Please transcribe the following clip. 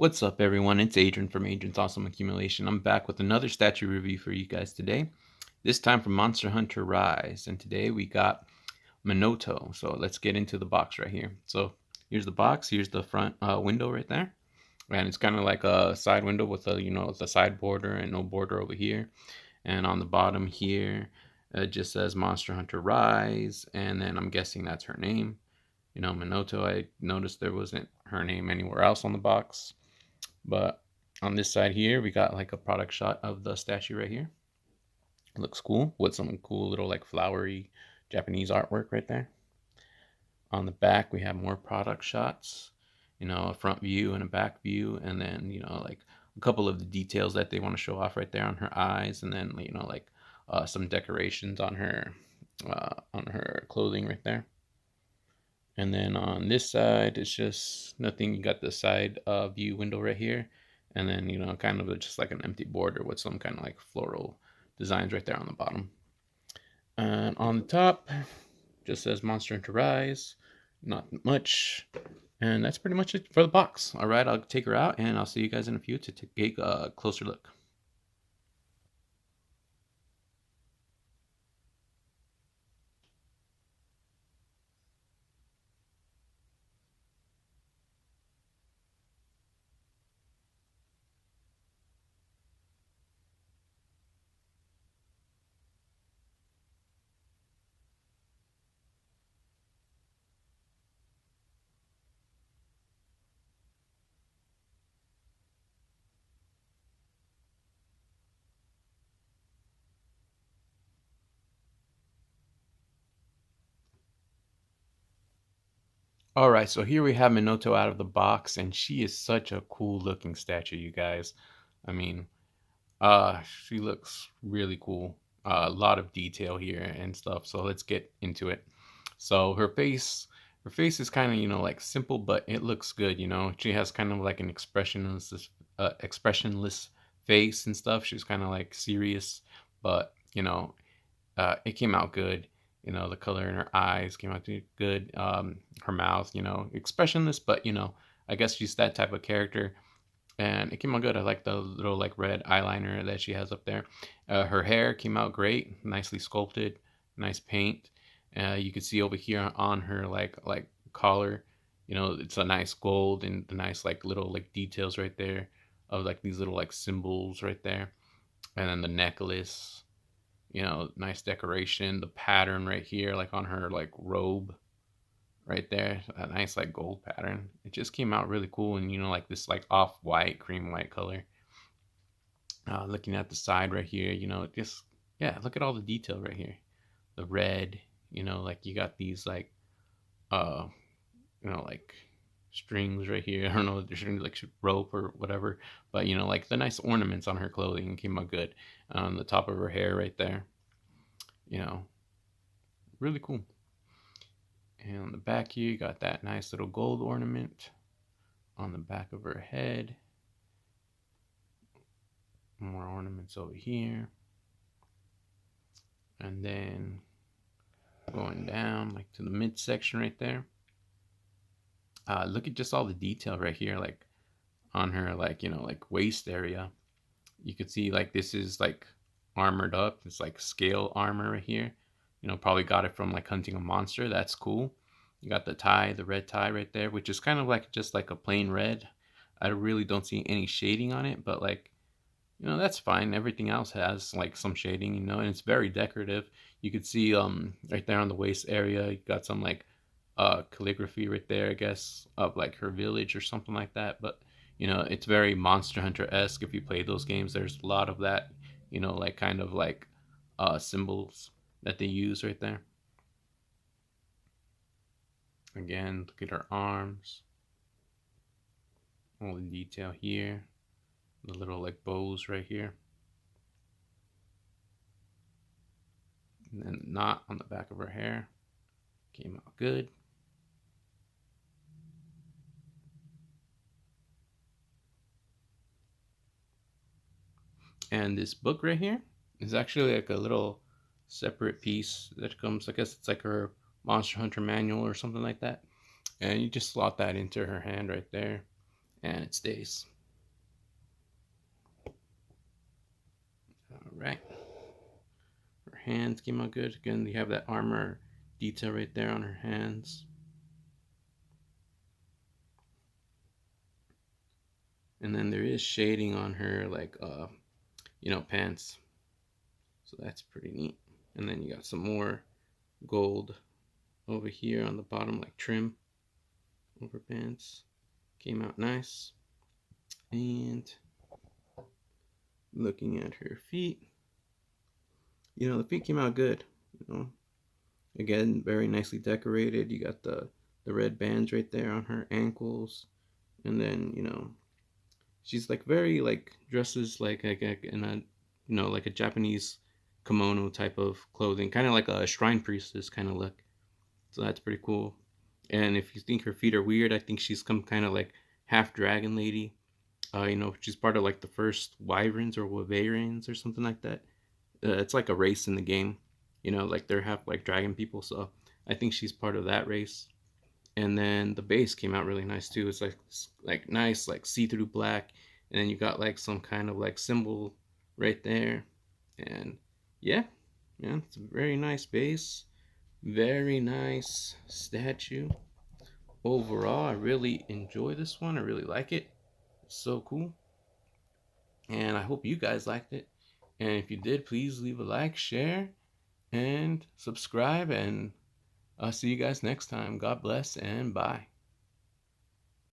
What's up, everyone? It's Adrian from Adrian's Awesome Accumulation. I'm back with another statue review for you guys today. This time from Monster Hunter Rise. And today we got Minoto. So let's get into the box right here. So here's the box. Here's the front window right there. And it's kind of like a side window with the side border and no border over here. And on the bottom here, it just says Monster Hunter Rise. And then I'm guessing that's her name. Minoto, I noticed there wasn't her name anywhere else on the box. But on this side here, we got like a product shot of the statue right here. It looks cool with some cool little like flowery Japanese artwork right there. On the back, we have more product shots, a front view and a back view, and then, like a couple of the details that they want to show off right there on her eyes, and then, like some decorations on her clothing right there. And then on this side, it's just nothing. You got the side view window right here. And then, kind of just like an empty border with some kind of like floral designs right there on the bottom. And on the top, just says Monster Hunter Rise. Not much. And that's pretty much it for the box. All right, I'll take her out and I'll see you guys in a few to take a closer look. All right, so here we have Minoto out of the box, and she is such a cool looking statue, you guys. I mean, she looks really cool. A lot of detail here and stuff. So let's get into it. So her face is kind of like simple, but it looks good. She has kind of like an expressionless face and stuff. She's kind of like serious, but it came out good. The color in her eyes came out good. Her mouth, expressionless, but I guess she's that type of character and it came out good. I like the little like red eyeliner that she has up there. Her hair came out great, nicely sculpted, nice paint. You can see over here on her like collar, it's a nice gold and the nice like little like details right there of like these little like symbols right there. And then the necklace, nice decoration. The pattern right here, like on her like robe right there, a nice like gold pattern. It just came out really cool, and like this like off-white cream white color. Looking at the side right here, just yeah, look at all the detail right here. The red, like you got these like uh like strings right here. I don't know if they're strings like rope or whatever, but like the nice ornaments on her clothing came out good. On the top of her hair right there, you know really cool. And on the back here, you got that nice little gold ornament on the back of her head. More ornaments over here. And then going down like to the midsection right there. Look at just all the detail right here, like on her like, like waist area. You could see like this is like armored up. It's like scale armor right here. Probably got it from like hunting a monster. That's cool. You got the tie, the red tie right there, which is kind of like just like a plain red. I really don't see any shading on it, but like, that's fine. Everything else has like some shading, and it's very decorative. You could see right there on the waist area, you got some like calligraphy right there, I guess, of like her village or something like that. But it's very Monster Hunter-esque. If you play those games, there's a lot of that, like kind of like symbols that they use right there. Again, look at her arms, all the detail here, the little like bows right here, and then the knot on the back of her hair came out good. And this book right here is actually like a little separate piece that comes, I guess it's like her Monster Hunter manual or something like that. And you just slot that into her hand right there. and it stays. All right. Her hands came out good. Again, you have that armor detail right there on her hands. And then there is shading on her, like, pants. So that's pretty neat. And then you got some more gold over here on the bottom, like trim over pants. Came out nice. And looking at her feet, the feet came out good. Again, very nicely decorated. You got the red bands right there on her ankles, and then she's like very like dresses like in a like a Japanese kimono type of clothing, kind of like a shrine priestess kind of look. So that's pretty cool. And if you think her feet are weird, I think she's some kind of like half dragon lady. She's part of like the first wyverns or wyverns or something like that. It's like a race in the game. Like they're half like dragon people. So I think she's part of that race. And then the base came out really nice too. It's like nice like see-through black, and then you got like some kind of like symbol right there. And yeah, it's a very nice base, very nice statue. Overall, I really enjoy this one. I really like it. It's so cool, and I hope you guys liked it. And if you did, please leave a like, share, and subscribe. And I'll see you guys next time. God bless and bye.